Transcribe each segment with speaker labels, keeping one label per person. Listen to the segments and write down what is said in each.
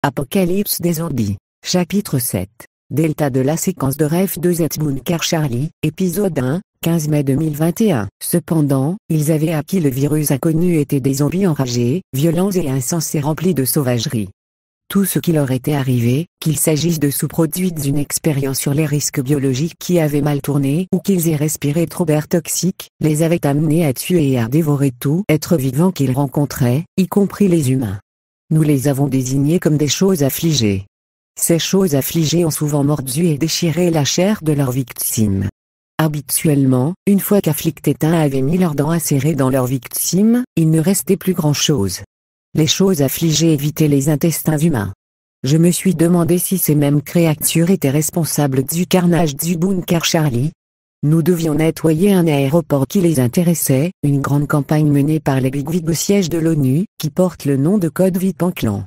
Speaker 1: Apocalypse des zombies. Chapitre 7. Delta de la séquence de rêve de Z Bunker Charlie, épisode 1, 15 mai 2021. Cependant, ils avaient appris le virus inconnu était des zombies enragés, violents et insensés remplis de sauvagerie. Tout ce qui leur était arrivé, qu'il s'agisse de sous-produits d'une expérience sur les risques biologiques qui avaient mal tourné ou qu'ils aient respiré trop d'air toxique, les avait amenés à tuer et à dévorer tout être vivant qu'ils rencontraient, y compris les humains. Nous les avons désignés comme des choses affligées. Ces choses affligées ont souvent mordu et déchiré la chair de leurs victimes. Habituellement, une fois qu'afflictés avaient mis leurs dents acérées dans leurs victimes, il ne restait plus grand-chose. Les choses affligées évitaient les intestins humains. Je me suis demandé si ces mêmes créatures étaient responsables du carnage du Bunker Charlie. Nous devions nettoyer un aéroport qui les intéressait, une grande campagne menée par les Bigwigs au siège de l'ONU, qui porte le nom de Code Vipanclan.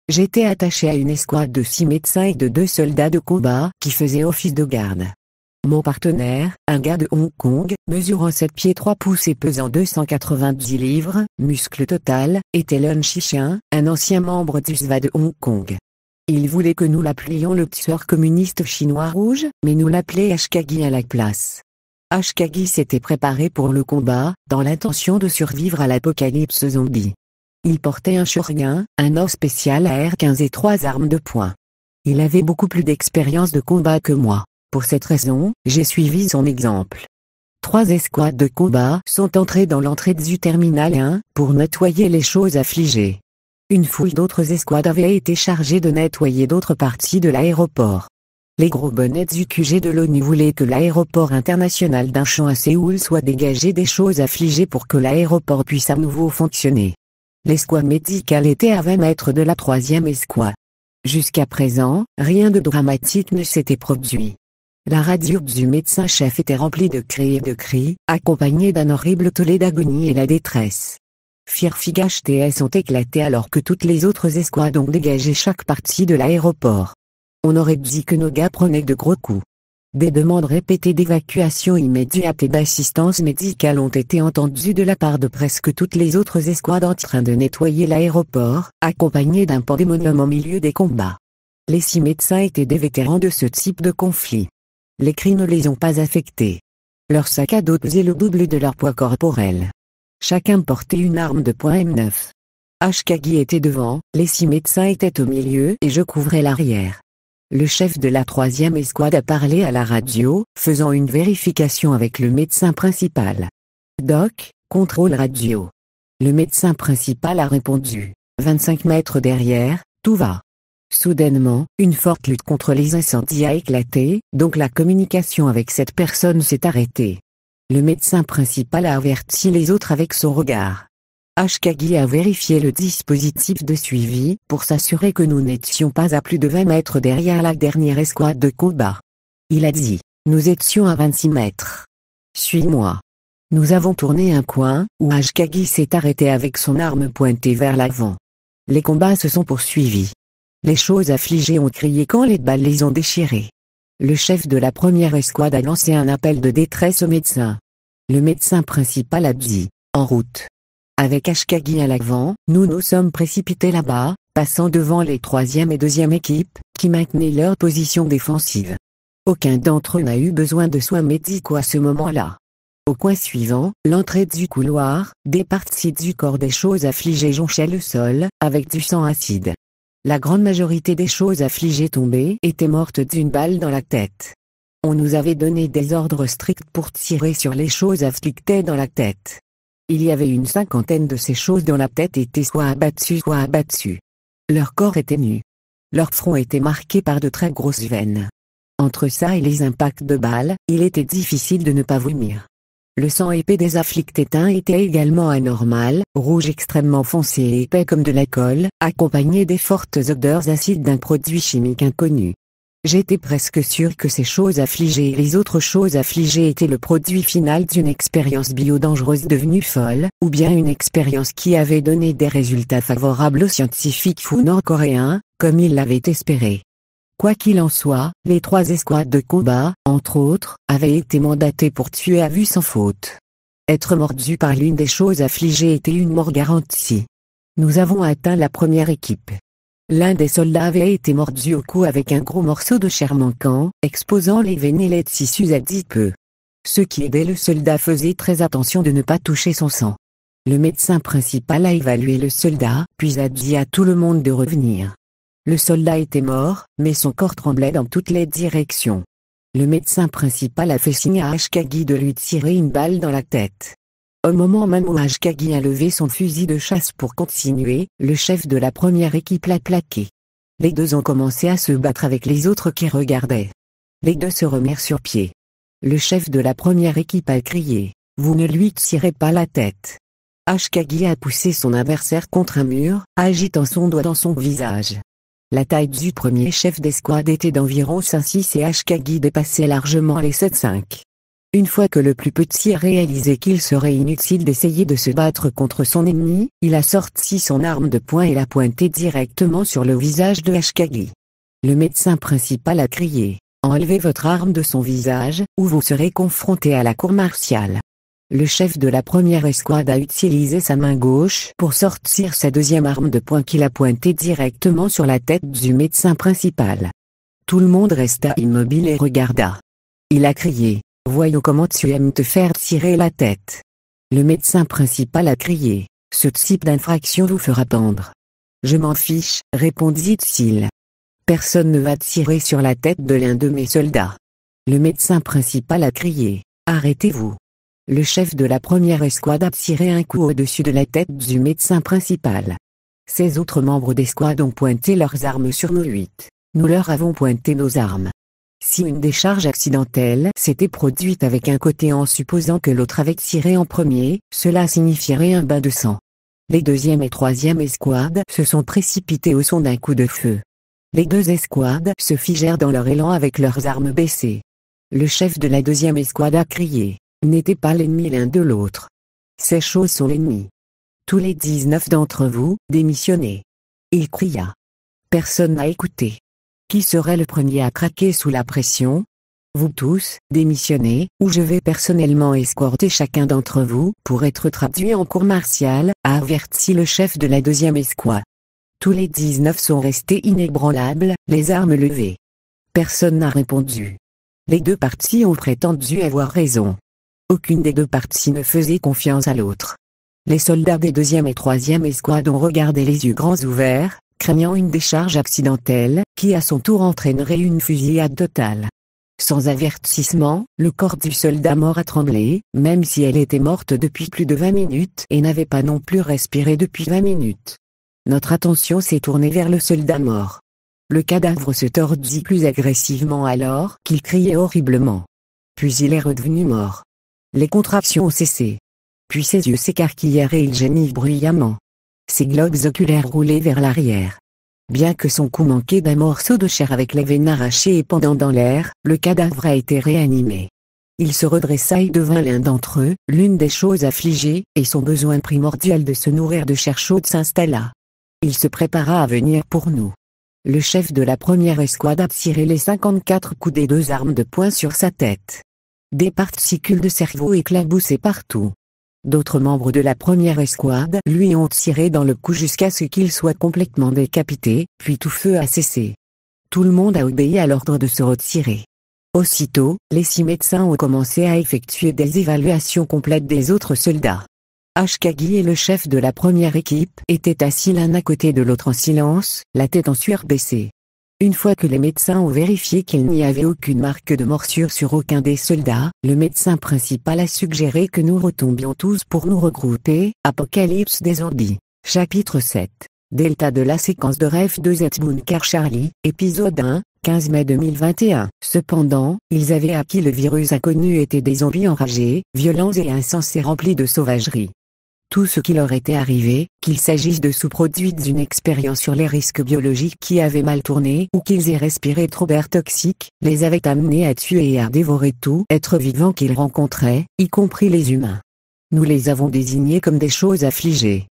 Speaker 1: J'étais attaché à une escouade de 6 médecins et de 2 soldats de combat qui faisaient office de garde. Mon partenaire, un gars de Hong Kong, mesurant 7 pieds 3 pouces et pesant 290 livres, muscle total, était Lun Shixian, un ancien membre du SWA de Hong Kong. Il voulait que nous l'appelions le tueur communiste chinois rouge, mais nous l'appelait Ashkagi à la place. Ashkagi s'était préparé pour le combat, dans l'intention de survivre à l'apocalypse zombie. Il portait un shuriken, un or spécial AR-15 et 3 armes de poing. Il avait beaucoup plus d'expérience de combat que moi. Pour cette raison, j'ai suivi son exemple. 3 escouades de combat sont entrées dans l'entrée du terminal 1, pour nettoyer les choses affligées. Une foule d'autres escouades avait été chargée de nettoyer d'autres parties de l'aéroport. Les gros bonnets du QG de l'ONU voulaient que l'aéroport international d'Incheon à Séoul soit dégagé des choses affligées pour que l'aéroport puisse à nouveau fonctionner. L'escouade médicale était à 20 mètres de la 3e escouade. Jusqu'à présent, rien de dramatique ne s'était produit. La radio du médecin-chef était remplie de cris et de cris, accompagnée d'un horrible tollé d'agonie et la détresse. Firfig HTS ont éclaté alors que toutes les autres escouades ont dégagé chaque partie de l'aéroport. On aurait dit que nos gars prenaient de gros coups. Des demandes répétées d'évacuation immédiate et d'assistance médicale ont été entendues de la part de presque toutes les autres escouades en train de nettoyer l'aéroport, accompagnées d'un pandémonium au milieu des combats. Les 6 médecins étaient des vétérans de ce type de conflit. Les cris ne les ont pas affectés. Leur sac à dos pesait le double de leur poids corporel. Chacun portait une arme de poing M9. Ashkagi était devant, les 6 médecins étaient au milieu et je couvrais l'arrière. Le chef de la 3e escouade a parlé à la radio, faisant une vérification avec le médecin principal. Doc, contrôle radio. Le médecin principal a répondu. 25 mètres derrière, tout va. Soudainement, une forte lutte contre les incendies a éclaté, donc la communication avec cette personne s'est arrêtée. Le médecin principal a averti les autres avec son regard. Ashkagi a vérifié le dispositif de suivi pour s'assurer que nous n'étions pas à plus de 20 mètres derrière la dernière escouade de combat. Il a dit, nous étions à 26 mètres. Suis-moi. Nous avons tourné un coin, où Ashkagi s'est arrêté avec son arme pointée vers l'avant. Les combats se sont poursuivis. Les choses affligées ont crié quand les balles les ont déchirées. Le chef de la première escouade a lancé un appel de détresse au médecin. Le médecin principal a dit, en route. Avec Ashkagi à l'avant, nous nous sommes précipités là-bas, passant devant les 3e et 2e équipes, qui maintenaient leur position défensive. Aucun d'entre eux n'a eu besoin de soins médicaux à ce moment-là. Au coin suivant, l'entrée du couloir, des parties du corps des choses affligées jonchaient le sol, avec du sang acide. La grande majorité des choses affligées tombées étaient mortes d'une balle dans la tête. On nous avait donné des ordres stricts pour tirer sur les choses afflictées dans la tête. Il y avait une 50aine de ces choses dont la tête était soit abattue soit abattue. Leur corps était nu. Leur front était marqué par de très grosses veines. Entre ça et les impacts de balles, il était difficile de ne pas vomir. Le sang épais des afflictés était également anormal, rouge extrêmement foncé et épais comme de la colle, accompagné des fortes odeurs acides d'un produit chimique inconnu. J'étais presque sûr que ces choses affligées et les autres choses affligées étaient le produit final d'une expérience bio-dangereuse devenue folle, ou bien une expérience qui avait donné des résultats favorables aux scientifiques fous nord-coréens, comme ils l'avaient espéré. Quoi qu'il en soit, les 3 escouades de combat, entre autres, avaient été mandatées pour tuer à vue sans faute. Être mordu par l'une des choses affligées était une mort garantie. Nous avons atteint la première équipe. L'un des soldats avait été mordu au cou avec un gros morceau de chair manquant, exposant les veines et les tissus à peu. Ce qui aidait le soldat faisait très attention de ne pas toucher son sang. Le médecin principal a évalué le soldat, puis a dit à tout le monde de revenir. Le soldat était mort, mais son corps tremblait dans toutes les directions. Le médecin principal a fait signe à Ashkagi de lui tirer une balle dans la tête. Au moment même où Ashkagi a levé son fusil de chasse pour continuer, le chef de la première équipe l'a plaqué. Les deux ont commencé à se battre avec les autres qui regardaient. Les deux se remirent sur pied. Le chef de la première équipe a crié « Vous ne lui tirez pas la tête ». Ashkagi a poussé son adversaire contre un mur, agitant son doigt dans son visage. La taille du premier chef d'escouade était d'environ 5,6 et Ashkagi dépassait largement les 7,5. Une fois que le plus petit a réalisé qu'il serait inutile d'essayer de se battre contre son ennemi, il a sorti son arme de poing et l'a pointée directement sur le visage de Ashkagi. Le médecin principal a crié « Enlevez votre arme de son visage, ou vous serez confronté à la cour martiale ». Le chef de la première escouade a utilisé sa main gauche pour sortir sa deuxième arme de poing qu'il a pointée directement sur la tête du médecin principal. Tout le monde resta immobile et regarda. Il a crié « Voyons comment tu aimes te faire tirer la tête ». Le médecin principal a crié « Ce type d'infraction vous fera pendre ». « Je m'en fiche », répondit-il. « Personne ne va tirer sur la tête de l'un de mes soldats. » Le médecin principal a crié « Arrêtez-vous ». Le chef de la première escouade a tiré un coup au-dessus de la tête du médecin principal. Ces autres membres d'escouade ont pointé leurs armes sur nous 8. Nous leur avons pointé nos armes. Si une décharge accidentelle s'était produite avec un côté en supposant que l'autre avait tiré en premier, cela signifierait un bain de sang. Les deuxième et troisième escouades se sont précipités au son d'un coup de feu. Les deux escouades se figèrent dans leur élan avec leurs armes baissées. Le chef de la deuxième escouade a crié « N'était pas l'ennemi l'un de l'autre. Ces choses sont l'ennemi. Tous les 19 d'entre vous, démissionnez. » Il cria. Personne n'a écouté. Qui serait le premier à craquer sous la pression? Vous tous, démissionnez, ou je vais personnellement escorter chacun d'entre vous pour être traduit en cour martiale, a averti le chef de la deuxième escouade. Tous les 19 sont restés inébranlables, les armes levées. Personne n'a répondu. Les deux parties ont prétendu avoir raison. Aucune des deux parties ne faisait confiance à l'autre. Les soldats des deuxième et troisième escouades ont regardé les yeux grands ouverts, craignant une décharge accidentelle, qui à son tour entraînerait une fusillade totale. Sans avertissement, le corps du soldat mort a tremblé, même si elle était morte depuis plus de 20 minutes et n'avait pas non plus respiré depuis 20 minutes. Notre attention s'est tournée vers le soldat mort. Le cadavre se tordit plus agressivement alors qu'il criait horriblement. Puis il est redevenu mort. Les contractions ont cessé. Puis ses yeux s'écarquillèrent et il gémit bruyamment. Ses globes oculaires roulaient vers l'arrière. Bien que son cou manquait d'un morceau de chair avec les veines arrachées et pendant dans l'air, le cadavre a été réanimé. Il se redressa et devint l'un d'entre eux, l'une des choses affligées, et son besoin primordial de se nourrir de chair chaude s'installa. Il se prépara à venir pour nous. Le chef de la première escouade a tiré les 54 coups des deux armes de poing sur sa tête. Des particules de cerveau éclaboussaient partout. D'autres membres de la première escouade lui ont tiré dans le cou jusqu'à ce qu'il soit complètement décapité, puis tout feu a cessé. Tout le monde a obéi à l'ordre de se retirer. Aussitôt, les 6 médecins ont commencé à effectuer des évaluations complètes des autres soldats. Ashkagi et le chef de la première équipe étaient assis l'un à côté de l'autre en silence, la tête en sueur baissée. Une fois que les médecins ont vérifié qu'il n'y avait aucune marque de morsure sur aucun des soldats, le médecin principal a suggéré que nous retombions tous pour nous regrouper. Apocalypse des zombies. Chapitre 7. Delta de la séquence de rêve de Zbunkar Charlie, épisode 1, 15 mai 2021. Cependant, ils avaient appris le virus inconnu était des zombies enragés, violents et insensés remplis de sauvagerie. Tout ce qui leur était arrivé, qu'il s'agisse de sous-produits d'une expérience sur les risques biologiques qui avaient mal tourné ou qu'ils aient respiré trop d'air toxique, les avait amenés à tuer et à dévorer tout être vivant qu'ils rencontraient, y compris les humains. Nous les avons désignés comme des choses affligées.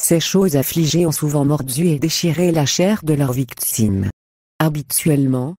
Speaker 1: Ces choses affligées ont souvent mordu et déchiré la chair de leurs victimes. Habituellement,